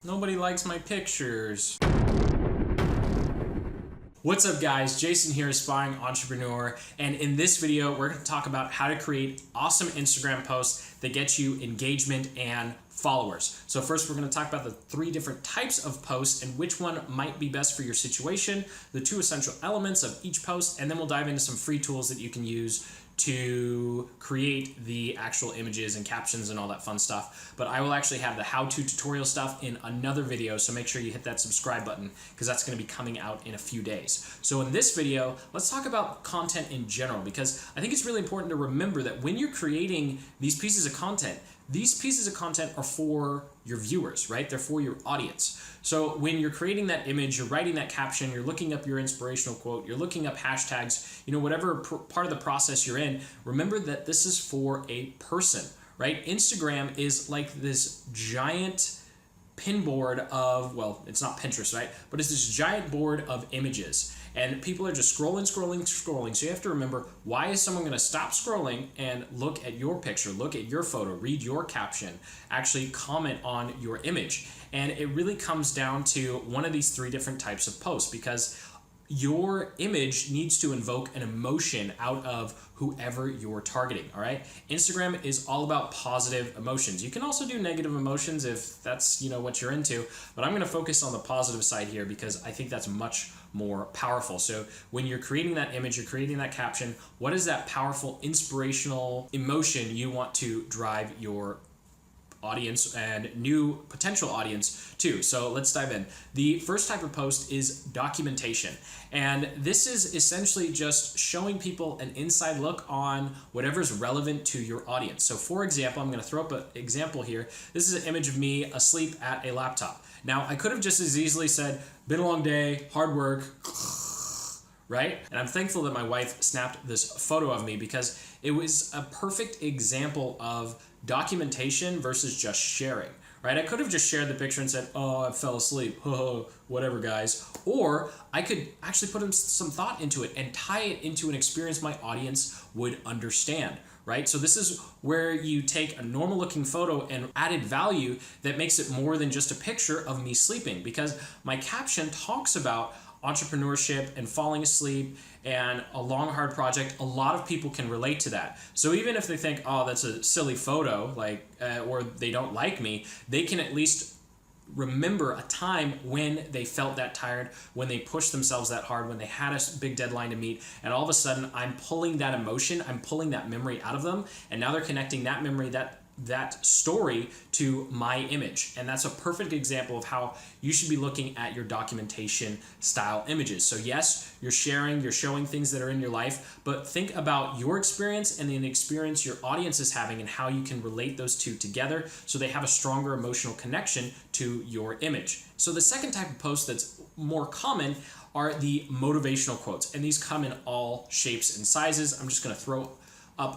Nobody likes my pictures. What's up guys, Jason here, Aspiring Entrepreneur, and in this video we're going to talk about how to create awesome Instagram posts that get you engagement and followers. So first we're going to talk about the 3 different types of posts and which one might be best for your situation, the 2 essential elements of each post, and then we'll dive into some free tools that you can use to create the actual images and captions and all that fun stuff. But I will actually have the how-to tutorial stuff in another video, so make sure you hit that subscribe button because that's going to be coming out in a few days. So in this video, let's talk about content in general, because I think it's really important to remember that when you're creating these pieces of content are for your viewers, right? They're for your audience. So when you're creating that image, you're writing that caption, you're looking up your inspirational quote, you're looking up hashtags, whatever part of the process you're in, remember that this is for a person, right? Instagram is like this giant pinboard of, well, it's not Pinterest, right? But it's this giant board of images. And people are just scrolling. So you have to remember, why is someone going to stop scrolling and look at your picture, look at your photo, read your caption, actually comment on your image? And it really comes down to one of these 3 different types of posts, because your image needs to invoke an emotion out of whoever you're targeting, all right? Instagram is all about positive emotions. You can also do negative emotions if that's, what you're into, but I'm gonna focus on the positive side here because I think that's much more powerful. So when you're creating that image, you're creating that caption, what is that powerful, inspirational emotion you want to drive your audience and new potential audience too? So let's dive in. The first type of post is documentation. And this is essentially just showing people an inside look on whatever's relevant to your audience. So for example, I'm going to throw up an example here. This is an image of me asleep at a laptop. Now I could have just as easily said, been a long day, hard work, right? And I'm thankful that my wife snapped this photo of me because it was a perfect example of documentation versus just sharing, right? I could have just shared the picture and said, oh, I fell asleep, whatever guys. Or I could actually put some thought into it and tie it into an experience my audience would understand, right? So this is where you take a normal looking photo and added value that makes it more than just a picture of me sleeping, because my caption talks about entrepreneurship and falling asleep and a long hard project. A lot of people can relate to that. So even if they think, oh, that's a silly photo, or they don't like me, they can at least remember a time when they felt that tired, when they pushed themselves that hard, when they had a big deadline to meet, and all of a sudden I'm pulling that emotion, I'm pulling that memory out of them, and now they're connecting that memory, that story to my image. And that's a perfect example of how you should be looking at your documentation style images. So yes, you're showing things that are in your life, but think about your experience and the experience your audience is having and how you can relate those 2 together so they have a stronger emotional connection to your image. So the second type of post that's more common are the motivational quotes, and these come in all shapes and sizes. I'm just going to throw up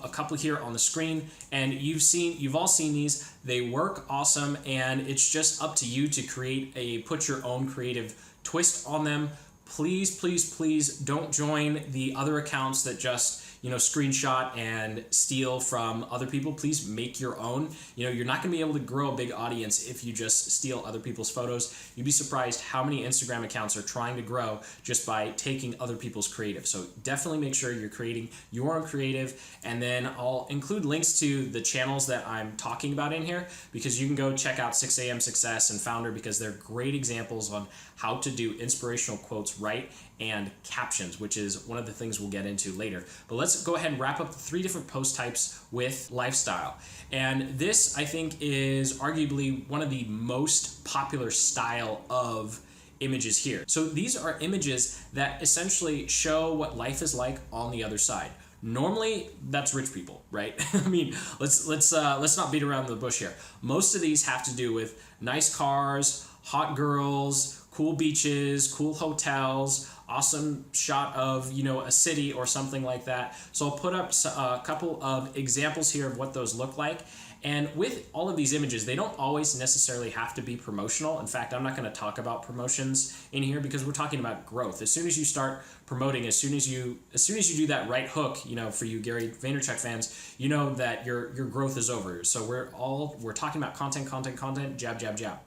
a couple here on the screen, and you've all seen these. They work awesome, and it's just up to you to put your own creative twist on them. Please don't join the other accounts that just screenshot and steal from other people. Please make your own. You're not gonna be able to grow a big audience if you just steal other people's photos. You'd be surprised how many Instagram accounts are trying to grow just by taking other people's creative. So definitely make sure you're creating your own creative, and then I'll include links to the channels that I'm talking about in here, because you can go check out 6 a.m. Success and Founder, because they're great examples on how to do inspirational quotes right, and captions, which is one of the things we'll get into later. But let's go ahead and wrap up the 3 different post types with lifestyle. And this, I think, is arguably one of the most popular style of images here. So these are images that essentially show what life is like on the other side. Normally, that's rich people, right? I mean, let's not beat around the bush here. Most of these have to do with nice cars, hot girls, cool beaches, cool hotels, awesome shot of a city or something like that. So I'll put up a couple of examples here of what those look like. And with all of these images, they don't always necessarily have to be promotional. In fact, I'm not going to talk about promotions in here because we're talking about growth. As soon as you start promoting, as soon as you do that right hook, for you Gary Vaynerchuk fans, that your growth is over. So we're talking about content, jab.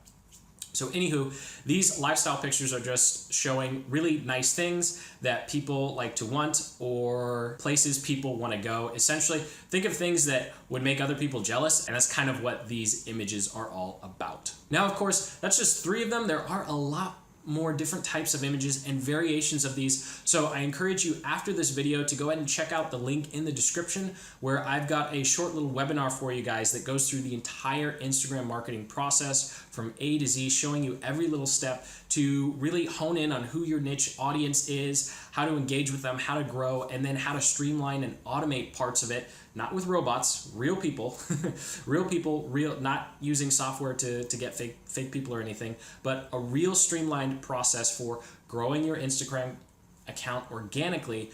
So anywho, these lifestyle pictures are just showing really nice things that people like to want or places people want to go. Essentially, think of things that would make other people jealous, and that's kind of what these images are all about. Now, of course, that's just 3 of them. There are a lot more different types of images and variations of these. So I encourage you after this video to go ahead and check out the link in the description where I've got a short little webinar for you guys that goes through the entire Instagram marketing process from A to Z, showing you every little step to really hone in on who your niche audience is, how to engage with them, how to grow, and then how to streamline and automate parts of it, not with robots, real people, not using software to get fake people or anything, but a real streamlined process for growing your Instagram account organically,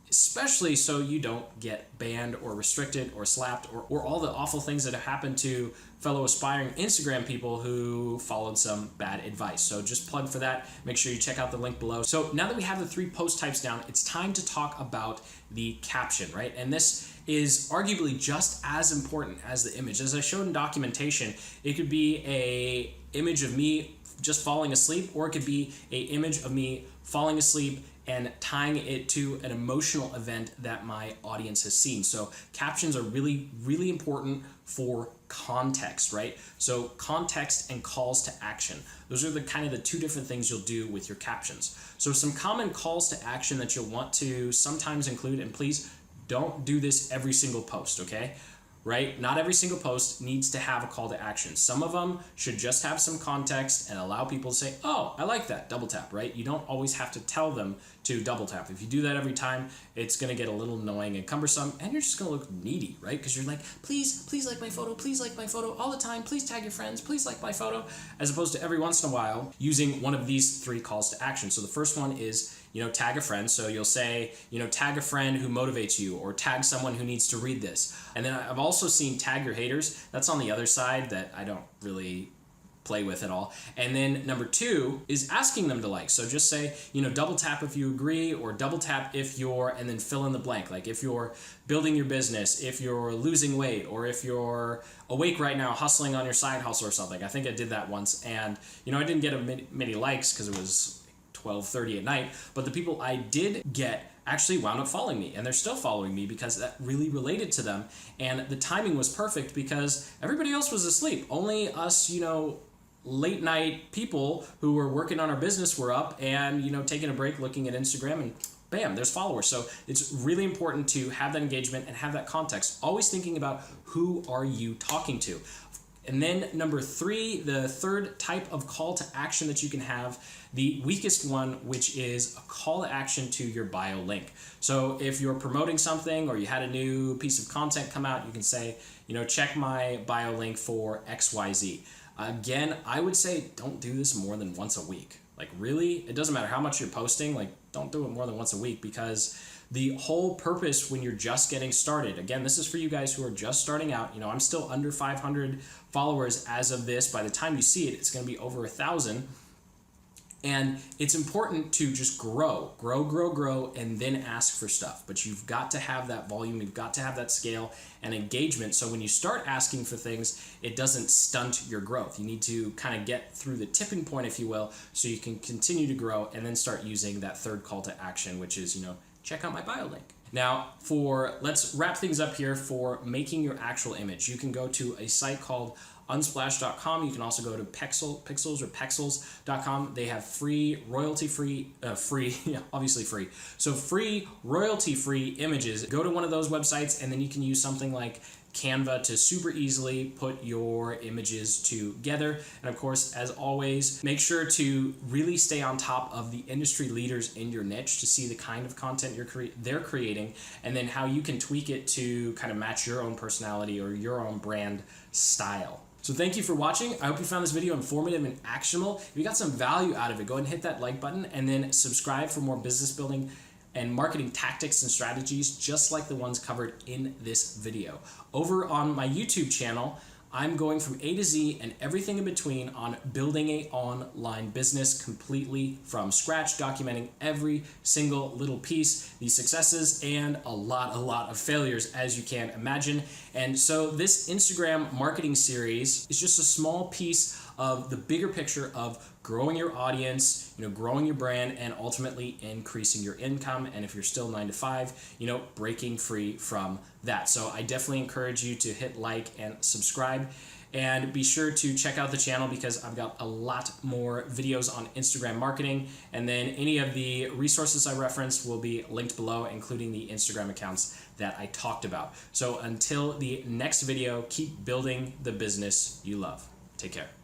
especially so you don't get banned or restricted or slapped or all the awful things that have happened to fellow aspiring Instagram people who followed some bad advice. So just plug for that. Make sure you check out the link below. So now that we have the 3 post types down, it's time to talk about the caption, right? And this is arguably just as important as the image. As I showed in documentation, it could be a image of me just falling asleep, or it could be a image of me falling asleep and tying it to an emotional event that my audience has seen. So captions are really, really important for context, right? So context and calls to action. Those are the kind of the 2 different things you'll do with your captions. So some common calls to action that you'll want to sometimes include, and please don't do this every single post, okay? Right? Not every single post needs to have a call to action. Some of them should just have some context and allow people to say, oh, I like that, double tap, right? You don't always have to tell them to double tap. If you do that every time, it's gonna get a little annoying and cumbersome, and you're just gonna look needy, right? Because you're like, please like my photo, please like my photo all the time, please tag your friends, please like my photo, as opposed to every once in a while using one of these 3 calls to action. So the first one is, tag a friend. So you'll say, tag a friend who motivates you, or tag someone who needs to read this. And then I've also seen tag your haters. That's on the other side that I don't really play with at all. And then number 2 is asking them to like. So just say, double tap if you agree, or double tap if you're, and then fill in the blank. Like if you're building your business, if you're losing weight, or if you're awake right now hustling on your side hustle or something. I think I did that once, and I didn't get many likes because it was 12:30 at night, but the people I did get actually wound up following me, and they're still following me because that really related to them. And the timing was perfect because everybody else was asleep. Only us, late night people who were working on our business were up and, taking a break, looking at Instagram, and bam, there's followers. So it's really important to have that engagement and have that context. Always thinking about who are you talking to. And then number 3, the 3rd type of call to action that you can have, the weakest one, which is a call to action to your bio link. So if you're promoting something or you had a new piece of content come out, you can say, check my bio link for XYZ. Again, I would say don't do this more than once a week. Like really, it doesn't matter how much you're posting, like don't do it more than once a week, because the whole purpose when you're just getting started, again, this is for you guys who are just starting out. I'm still under 500 followers as of this. By the time you see it, it's going to be over 1,000. And it's important to just grow, and then ask for stuff. But you've got to have that volume, you've got to have that scale and engagement. So when you start asking for things, it doesn't stunt your growth. You need to kind of get through the tipping point, if you will, so you can continue to grow and then start using that 3rd call to action, which is, check out my bio link. Now, let's wrap things up here for making your actual image. You can go to a site called unsplash.com. You can also go to Pexels or Pexels.com. They have free, royalty-free, obviously free. So free, royalty-free images. Go to one of those websites, and then you can use something like Canva to super easily put your images together. And of course, as always, make sure to really stay on top of the industry leaders in your niche to see the kind of content they're creating, and then how you can tweak it to kind of match your own personality or your own brand style. So thank you for watching. I hope you found this video informative and actionable. If you got some value out of it, go ahead and hit that like button, and then subscribe for more business building and marketing tactics and strategies just like the ones covered in this video. Over on my YouTube channel, I'm going from A to Z and everything in between on building an online business completely from scratch, documenting every single little piece, the successes and a lot of failures, as you can imagine. And so this Instagram marketing series is just a small piece of the bigger picture of growing your audience, growing your brand, and ultimately increasing your income. And if you're still 9 to 5, breaking free from that. So I definitely encourage you to hit like and subscribe. And be sure to check out the channel because I've got a lot more videos on Instagram marketing. And then any of the resources I referenced will be linked below, including the Instagram accounts that I talked about. So until the next video, keep building the business you love. Take care.